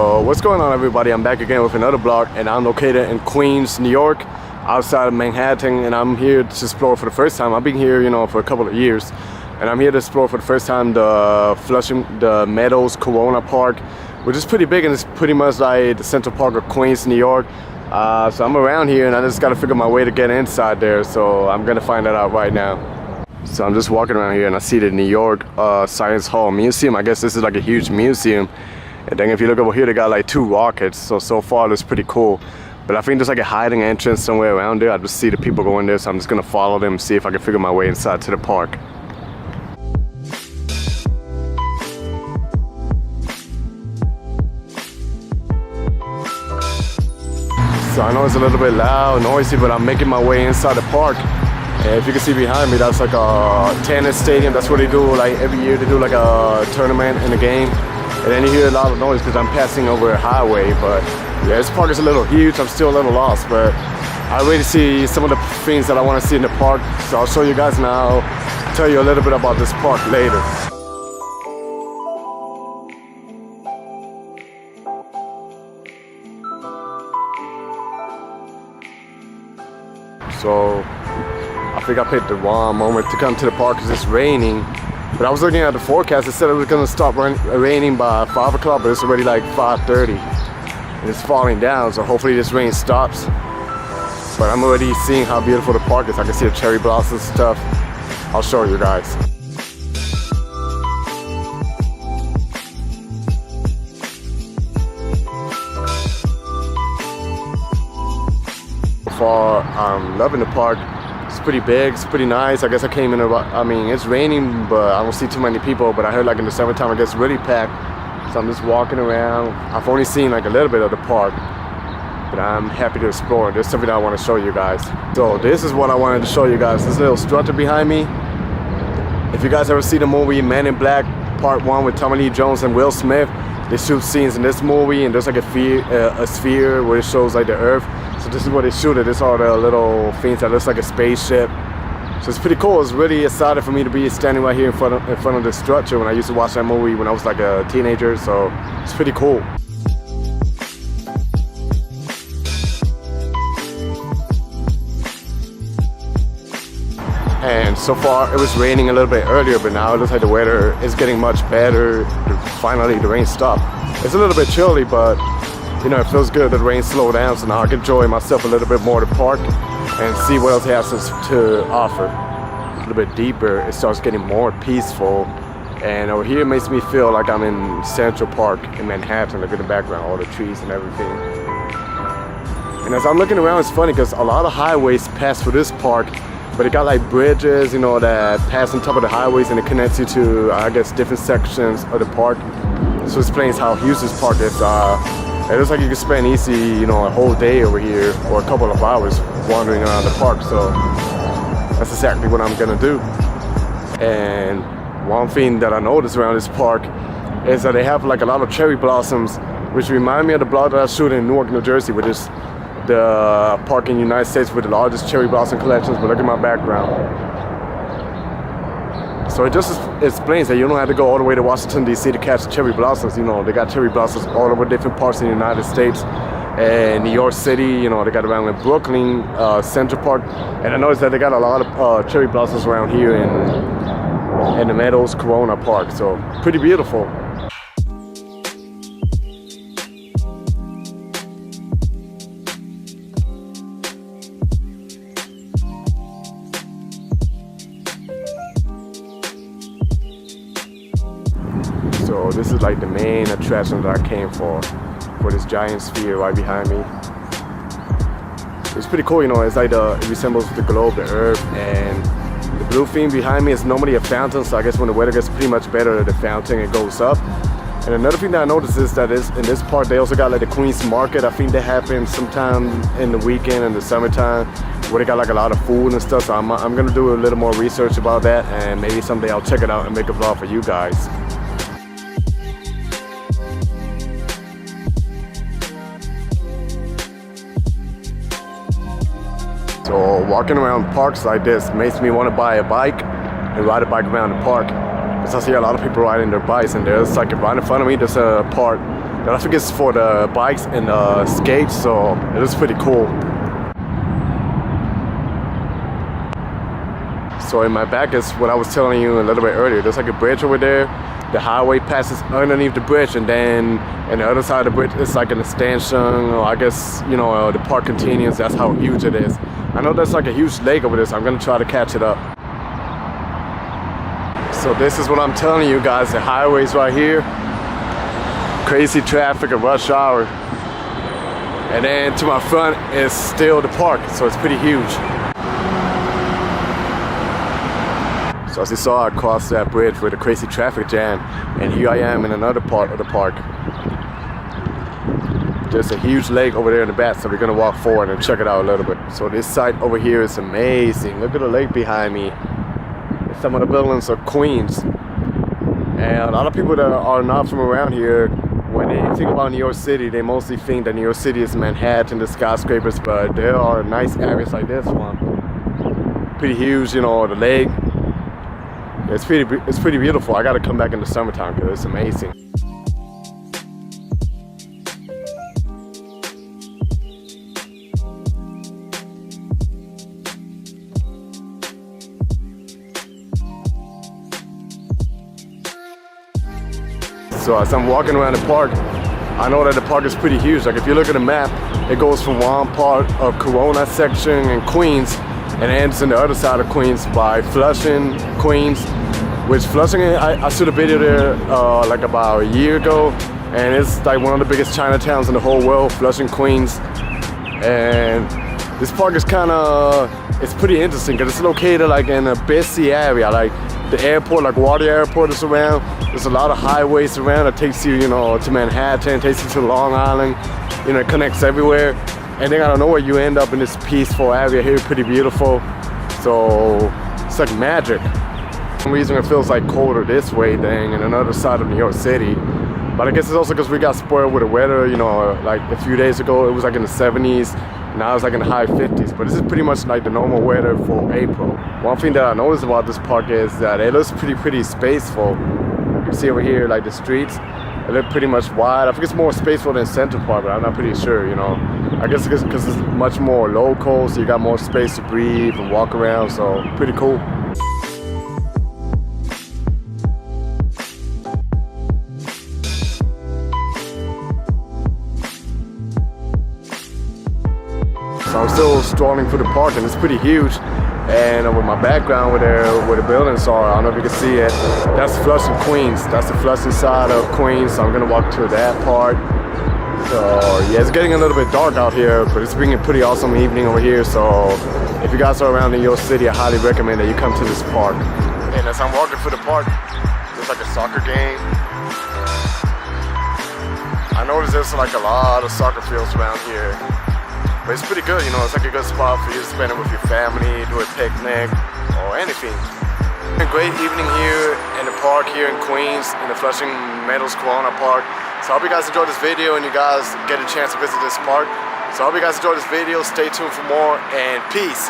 What's going on, everybody? I'm back again with another vlog, and I'm located in Queens, New York, outside of Manhattan, and I'm here to explore for the first time. I've been here, for a couple of years, and I'm here to explore for the first time the Flushing Meadows Corona Park, which is pretty big, and it's pretty much like the Central Park of Queens, New York. So I'm around here, and I just got to figure my way to get inside there, so I'm gonna find that out right now. So I'm just walking around here, and I see the New York Science Hall Museum. I guess this is like a huge museum. And then if you look over here, they got like 2 rockets. So far, that's pretty cool. But I think there's like a hiding entrance somewhere around there. I just see the people going there, so I'm just gonna follow them and see if I can figure my way inside to the park. So I know it's a little bit loud, noisy, but I'm making my way inside the park. And if you can see behind me, that's like a tennis stadium. That's what they do like every year. They do like a tournament in a game. And then you hear a lot of noise because I'm passing over a highway. But yeah, this park is a little huge. I'm still a little lost, but I already see some of the things that I want to see in the park. So I'll show you guys now. I'll tell you a little bit about this park later. So I think I picked the wrong moment to come to the park because it's raining. But I was looking at the forecast. It said it was going to stop raining by 5 o'clock, but it's already like 5:30. And it's falling down, so hopefully this rain stops. But I'm already seeing how beautiful the park is. I can see the cherry blossoms and stuff. I'll show you guys. So far, I'm loving the park. It's pretty big, it's pretty nice. I guess I came in it's raining, but I don't see too many people. But I heard like in the summertime it gets really packed. So I'm just walking around. I've only seen like a little bit of the park, but I'm happy to explore. There's something I want to show you guys. So this is what I wanted to show you guys. This little structure behind me. If you guys ever see the movie Men in Black Part 1 with Tommy Lee Jones and Will Smith, they shoot scenes in this movie, and there's like a sphere where it shows like the Earth. So this is what they shoot it. It's all the little things that looks like a spaceship. So it's pretty cool. It's really exciting for me to be standing right here in front of this structure when I used to watch that movie when I was like a teenager. So it's pretty cool. And so far it was raining a little bit earlier, but now it looks like the weather is getting much better. Finally the rain stopped. It's a little bit chilly, but it feels good that the rain slowed down, so now I can enjoy myself a little bit more at the park and see what else it has to offer. A little bit deeper, it starts getting more peaceful, and over here it makes me feel like I'm in Central Park in Manhattan. Look at the background, all the trees and everything. And as I'm looking around, it's funny because a lot of highways pass through this park, but it got like bridges, that pass on top of the highways, and it connects you to, I guess, different sections of the park. So it explains how huge this park is. It looks like you can spend easy, a whole day over here or a couple of hours wandering around the park. So that's exactly what I'm gonna do. And one thing that I noticed around this park is that they have like a lot of cherry blossoms, which remind me of the vlog that I shot in Newark, New Jersey, which is the park in the United States with the largest cherry blossom collections. But look at my background. So it just explains that you don't have to go all the way to Washington, D.C. to catch cherry blossoms. They got cherry blossoms all over different parts of the United States. And New York City, they got around in Brooklyn, Central Park. And I noticed that they got a lot of cherry blossoms around here in the Meadows Corona Park. So pretty beautiful. So this is like the main attraction that I came for this giant sphere right behind me. It's pretty cool, it's like it resembles the globe, the Earth, and the blue thing behind me is normally a fountain. So I guess when the weather gets pretty much better, the fountain it goes up. And another thing that I noticed is that in this park they also got like the Queens Market. I think that happens sometime in the weekend in the summertime, where they got like a lot of food and stuff. So I'm gonna do a little more research about that, and maybe someday I'll check it out and make a vlog for you guys. So walking around parks like this makes me want to buy a bike and ride a bike around the park. Because I see a lot of people riding their bikes, and there's like right in front of me there's a park that I think is for the bikes and skates, so it is pretty cool. So in my back is what I was telling you a little bit earlier. There's like a bridge over there. The highway passes underneath the bridge, and then on the other side of the bridge it's like an extension, or I guess, you know, the park continues. That's how huge it is. I know there's like a huge lake over there, so I'm gonna try to catch it up. So this is what I'm telling you guys, the highway's right here. Crazy traffic at rush hour. And then to my front is still the park, so it's pretty huge. So as you saw, I crossed that bridge with a crazy traffic jam, and here I am in another part of the park. There's a huge lake over there in the back, so we're gonna walk forward and check it out a little bit. So this site over here is amazing. Look at the lake behind me. Some of the buildings are Queens. And a lot of people that are not from around here, when they think about New York City, they mostly think that New York City is Manhattan, the skyscrapers, but there are nice areas like this one. Pretty huge, you know, the lake. It's pretty beautiful. I gotta come back in the summertime because it's amazing. So as I'm walking around the park, I know that the park is pretty huge. Like if you look at the map, it goes from one part of Corona section in Queens and ends on the other side of Queens by Flushing, Queens. Which Flushing, I should have been there like about a year ago, and it's like one of the biggest Chinatowns in the whole world, Flushing, Queens. And this park is it's pretty interesting because it's located like in a busy area, like the airport, like Water Airport is around. There's a lot of highways around that takes you, you know, to Manhattan, takes you to Long Island, you know, it connects everywhere. And then out of nowhere you end up in this peaceful area here, pretty beautiful. So it's like magic. For some reason it feels like colder this way than in another side of New York City. But I guess it's also because we got spoiled with the weather, you know, like a few days ago it was like in the 70s, now it's like in the high 50s, but this is pretty much like the normal weather for April. One thing that I noticed about this park is that it looks pretty spaceful. You can see over here like the streets, they look pretty much wide. I think it's more spaceful than Central Park, but I'm not pretty sure, you know. I guess because it's much more local, so you got more space to breathe and walk around, so pretty cool. So I'm still strolling through the park, and it's pretty huge. And with my background where the buildings are, I don't know if you can see it, that's Flushing, Queens. That's the Flushing side of Queens, so I'm gonna walk to that part. So yeah, it's getting a little bit dark out here, but it's been a pretty awesome evening over here. So if you guys are around New York City, I highly recommend that you come to this park. And as I'm walking through the park, there's like a soccer game. I noticed there's like a lot of soccer fields around here. But it's pretty good, you know, it's like a good spot for you to spend it with your family, do a picnic, or anything. A great evening here in the park here in Queens, in the Flushing Meadows Corona Park. So I hope you guys enjoyed this video and you guys get a chance to visit this park. So I hope you guys enjoyed this video, stay tuned for more, and peace.